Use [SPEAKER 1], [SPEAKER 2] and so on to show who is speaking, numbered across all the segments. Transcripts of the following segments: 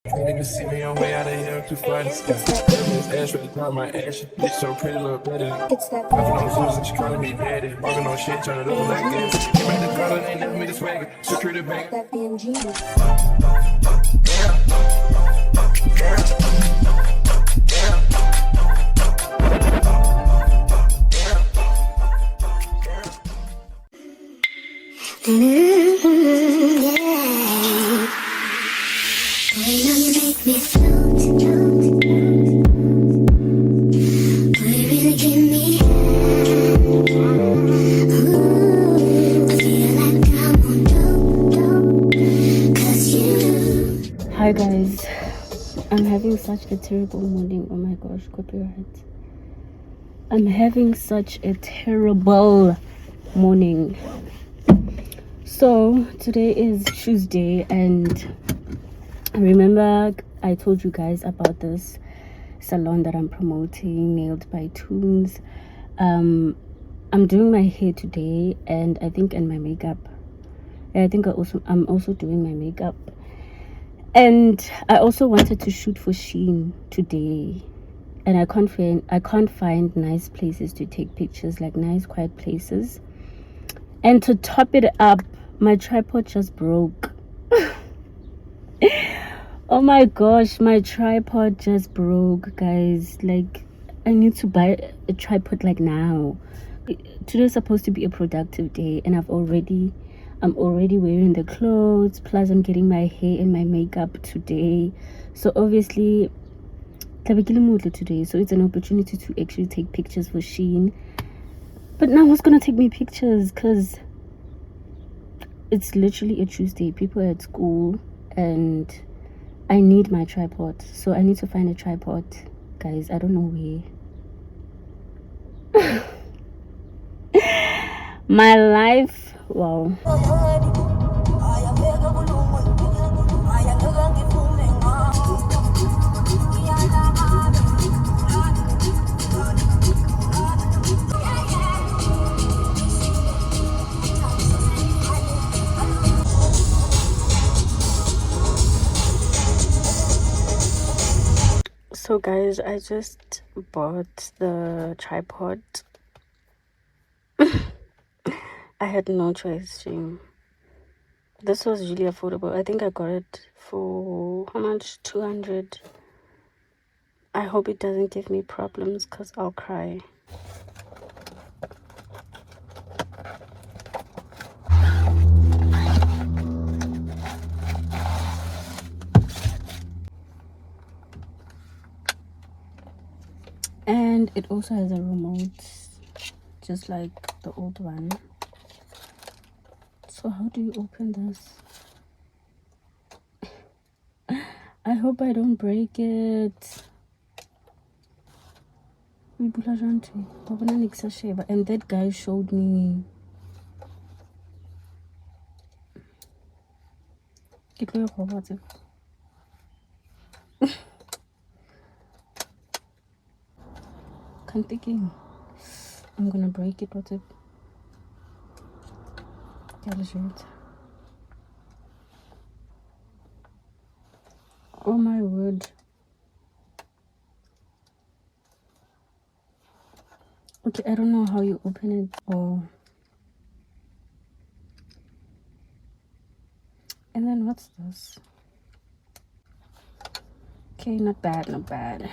[SPEAKER 1] Can't even see me on way out of here, too far to stop. This ass with the top of my ass, bitch so pretty, little better. Walking on shoes and she calling me daddy. Walking on shit, trying to look like this. Came out the color, ain't never made a swagger. Security bank. That BMG.
[SPEAKER 2] Hi guys, I'm having such a terrible morning. Oh my gosh, copyright. I'm having such a terrible morning. So today is Tuesday, and remember I told you guys about this salon that I'm promoting, Nailed by Toons. I'm doing my hair today, and I think and my makeup. I think I'm also doing my makeup. And I also wanted to shoot for SHEIN today, and I can't find nice places to take pictures, like nice quiet places. And to top it up, my tripod just broke. Oh my gosh, my tripod just broke, guys. Like, I need to buy a tripod like now. Today's supposed to be a productive day, and I'm already wearing the clothes, plus I'm getting my hair and my makeup today. So obviously today, so it's an opportunity to actually take pictures for SHEIN. But now who's gonna take me pictures? Because it's literally a Tuesday, people are at school, and I need my tripod. So I need to find a tripod, guys. I don't know where. My life, wow. So guys, I just bought the tripod. I had no choice, Shane. This was really affordable. I think I got it for how much? 200. I hope it doesn't give me problems, because I'll cry. And it also has a remote, just like the old one. So how do you open this? I hope I don't break it. And that guy showed me. I'm thinking I'm gonna break it. What's it? Oh my word. Okay, I don't know how you open it. Oh. And then what's this? Okay, not bad, not bad.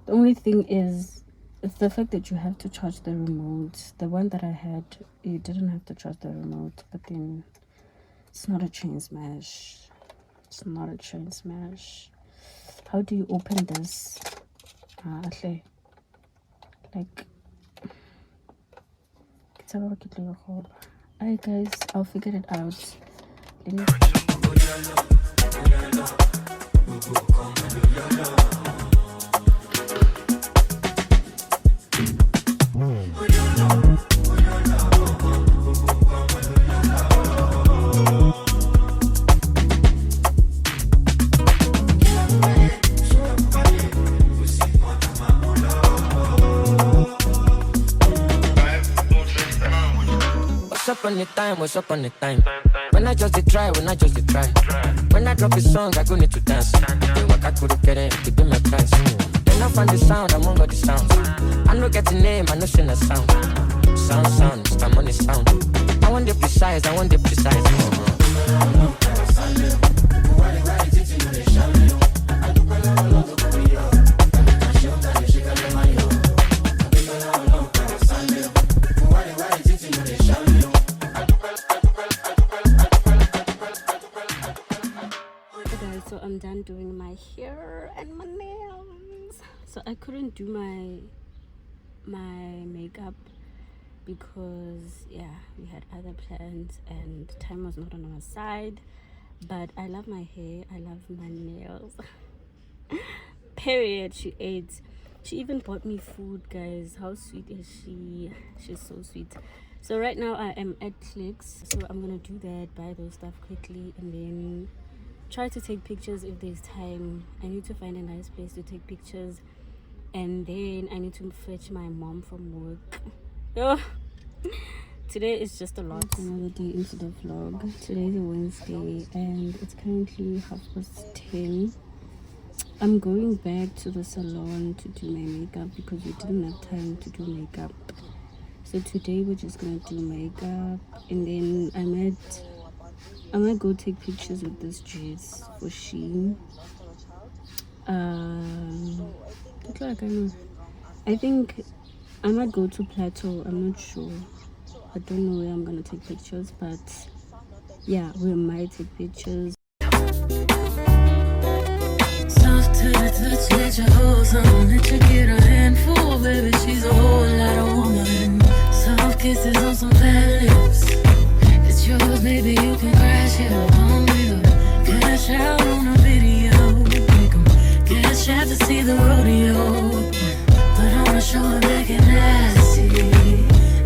[SPEAKER 2] The only thing is, it's the fact that you have to charge the remote. The one that I had, you didn't have to charge the remote, but then it's not a chain smash. It's not a chain smash. How do you open this? Okay. Like, alright guys, I'll figure it out. Let me.
[SPEAKER 3] What's up on the time? When I just try, when I just try. When I drop a song, I go need to dance. They walk, I couldn't get it, they be my price. Then I find the sound, I'm on got the sound. I know get the name, I know sing the sound. Sound, it's my money sound. I want the precise, I want the precise.
[SPEAKER 2] So I'm done doing my hair and my nails. So I couldn't do my makeup because yeah, we had other plans and time was not on our side. But I love my hair, I love my nails. Period. She ate. She even bought me food, guys. How sweet is she? She's so sweet. So right now I am at Clicks, so I'm gonna do that, buy those stuff quickly, and then try to take pictures if there's time. I need to find a nice place to take pictures, and then I need to fetch my mom from work. Oh, today is just a lot. Another day into the vlog. Today is a Wednesday and it's currently 10:30. I'm going back to the salon to do my makeup because we didn't have time to do makeup. So today we're just gonna do makeup, and then I might go take pictures with this dress for SHEIN. I think I might go to Plateau. I'm not sure. I don't know where I'm gonna take pictures, but yeah, we might take pictures.
[SPEAKER 4] Soft to the touch, let you hold some, let you get a handful, baby. She's a whole lot of woman. Soft kisses on some fat lips. It's yours, maybe you can crash it on me. Cash out on a video. Make 'em cash out to see the rodeo. But on a show and make it nasty.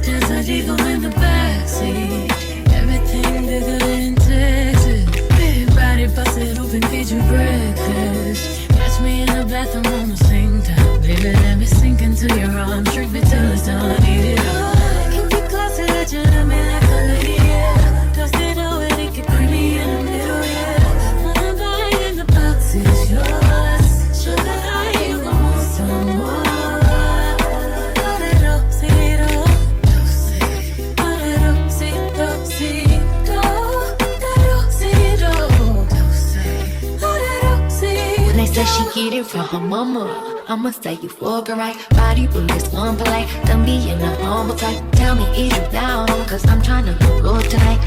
[SPEAKER 4] Just a Eagle in the backseat. Everything bigger in Texas. Big body busted open, feed you breakfast. Catch me in the bathroom on the same time. Baby, let me sink into your arms. Trick me till it's done. I need it all. Can be closer, let you love me like a lady, yeah. Toast it over, it get creamy in the middle, yeah. Wanna buy in the box is yours. Sugar high, you gon' want some more.
[SPEAKER 5] Say she get it from her mama. I'ma say you fuck her right. Body bullets, one polite. Don't be in the humble type. Tell me, is you down? Cause I'm trying to go tonight.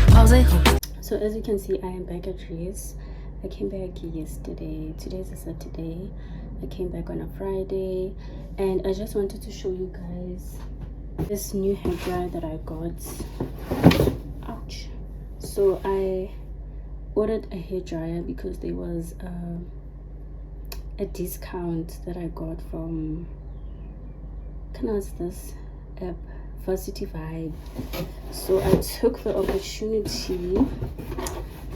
[SPEAKER 2] So as you can see, I am back at Reese. I came back yesterday. Today's a Saturday. I came back on a Friday. And I just wanted to show you guys this new hair dryer that I got. Ouch. So I ordered a hair dryer because there was a discount that I got from, this app, Varsity Vibe. So I took the opportunity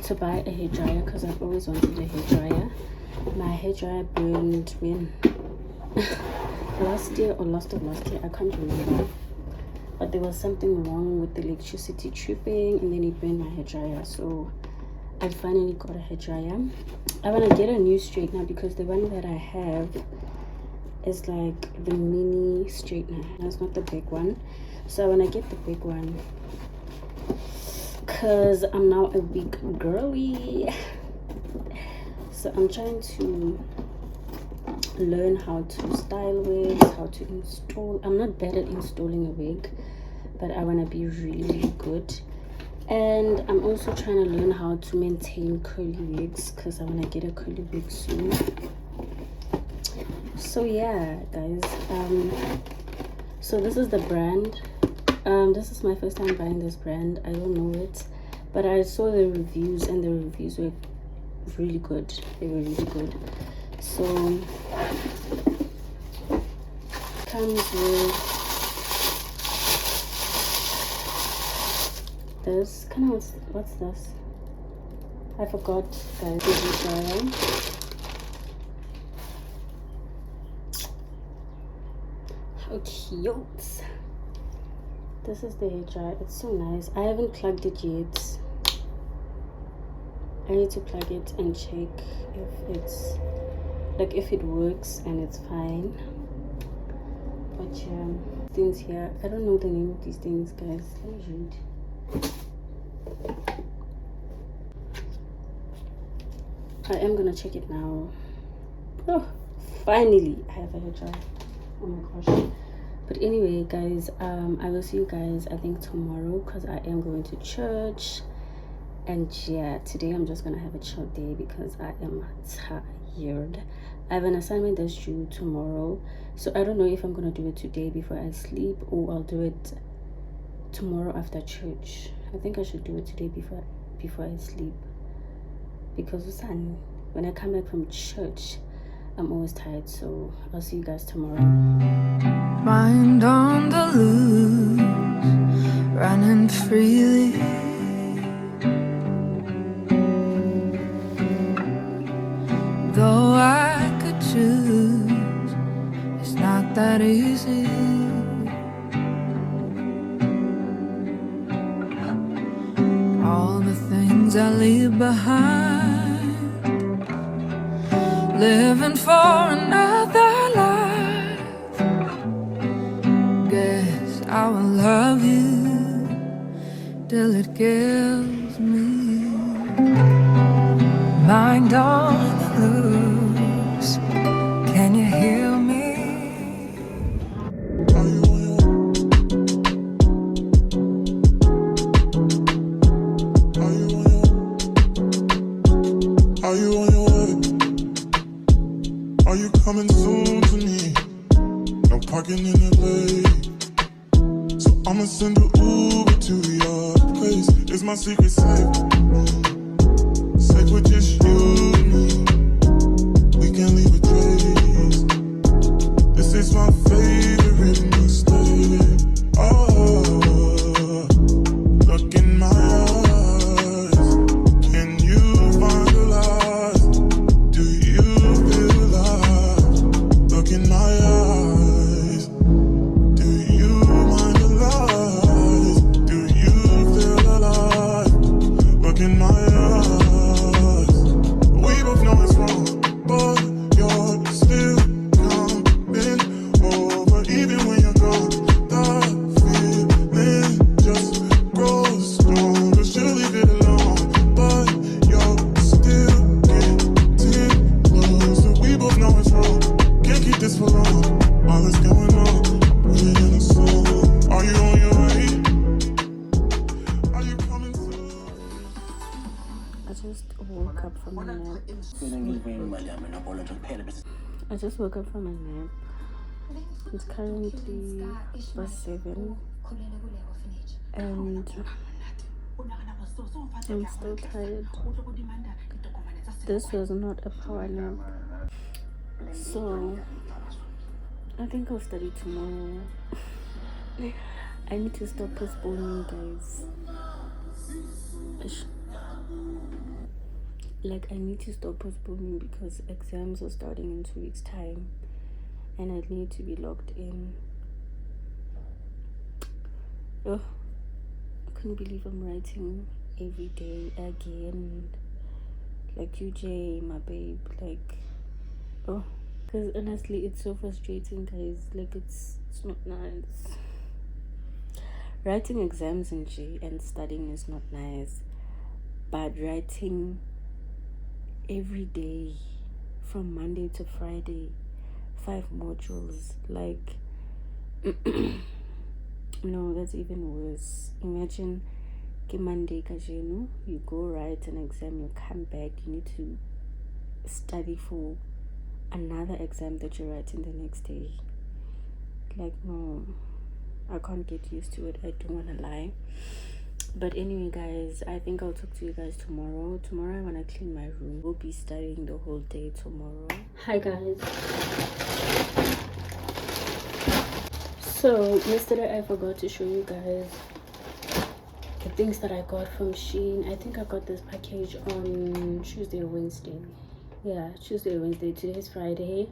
[SPEAKER 2] to buy a hair dryer because I've always wanted a hair dryer. My hair dryer burned when last year or last year, I can't remember, but there was something wrong with the electricity tripping and then it burned my hair dryer. So I finally got a hair dryer. I want to get a new straightener because the one that I have is like the mini straightener. That's not the big one. So I want to get the big one because I'm now a big girly. So I'm trying to learn how to style wigs, how to install. I'm not bad at installing a wig, but I want to be really, really good. And I'm also trying to learn how to maintain curly wigs because I want to get a curly wig soon. So yeah, guys, so this is the brand. This is my first time buying this brand. I don't know it, but I saw the reviews and the reviews were really good. They were really good. So comes with this what's this? I forgot, guys. This is dryer. How cute. This is the hair dryer. It's so nice. I haven't plugged it yet. I need to plug it and check if it's like if it works and it's fine. But yeah, things here, I don't know the name of these things, guys. Let me read. I am gonna check it now. Oh, finally I have a hair dryer. Oh my gosh. But anyway, guys, I will see you guys I think tomorrow, because I am going to church. And yeah, today I'm just gonna have a chill day because I am tired. I have an assignment that's due tomorrow, so I don't know if I'm gonna do it today before I sleep, or I'll do it tomorrow after church. I think I should do it today before I sleep, because when I come back from church I'm always tired. So I'll see you guys tomorrow.
[SPEAKER 4] Mind on the loose, running freely. Though I could choose, it's not that easy. All the things I leave behind, living for another life. Guess I will love you till it kills me. Mind on the loose, can you hear me?
[SPEAKER 1] Are you on your way? Are you coming soon to me? No parking in LA, so I'ma send an Uber to your place. Is my secret safe? Safe with just you and me. We can't leave a trace. This is my favorite mistake. Oh, look in my eyes. Can you find the lies? Do you feel alive? Look in my eyes. Do you mind the lies? Do you feel alive? Look in my eyes. We both know it's wrong, but you're still coming over. Even when you're gone, the feeling just grows stronger. Should leave it alone, but you're still getting closer. We both know it's wrong, can't keep this for long. All that's going on, put it in a song. Are you on your way? Are you coming soon?
[SPEAKER 2] I just woke up from a nap. I just woke up from a nap. It's currently past 7 and I'm still tired. This was not a power nap, so I think I'll study tomorrow. I need to stop postponing, guys. Like, I need to stop postponing because exams are starting in 2 weeks' time and I need to be locked in. Oh, I couldn't believe I'm writing every day again. Like, UJ, my babe, like, oh, because honestly it's so frustrating, guys. Like, it's not nice. Writing exams in G and studying is not nice, but writing every day from Monday to Friday, 5 modules, like, no, that's even worse. Imagine Monday kajenu, you go write an exam, you come back, you need to study for another exam that you're writing the next day. Like, no, I can't get used to it. I don't want to lie. But anyway, guys, I think I'll talk to you guys tomorrow. Tomorrow I want to clean my room. We'll be studying the whole day tomorrow. Hi guys. So yesterday I forgot to show you guys the things that I got from SHEIN. I think I got this package on Tuesday or Wednesday. Yeah, Tuesday or Wednesday. Today is Friday.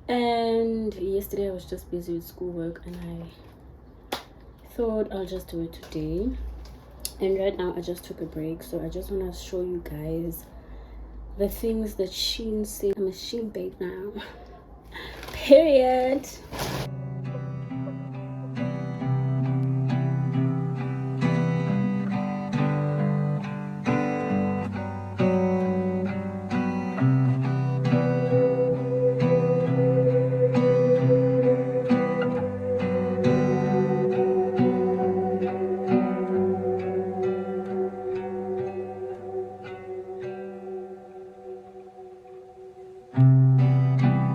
[SPEAKER 2] And yesterday I was just busy with schoolwork and I thought I'll just do it today. And right now I just took a break, so I just want to show you guys the things that SHEIN sent. I'm a SHEIN babe now. Period.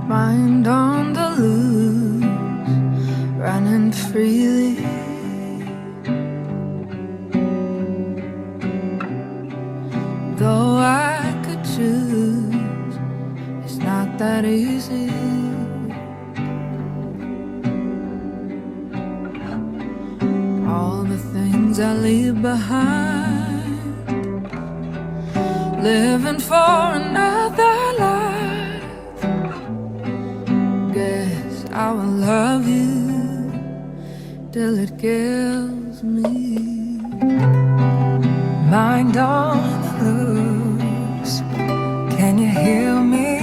[SPEAKER 4] Mind on the loose, running freely. Though I could choose, it's not that easy. All the things I leave behind, living for another life. Guess I will love you till it kills me. Mind on the loose, can you hear me?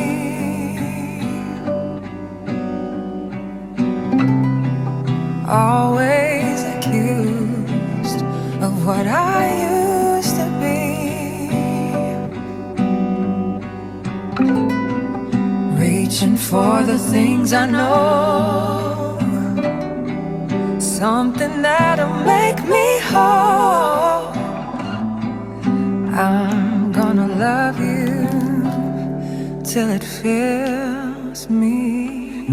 [SPEAKER 4] Always accused of what I used to be. Reaching for the things I know, something that'll make me whole. I'm gonna love you till it fills me.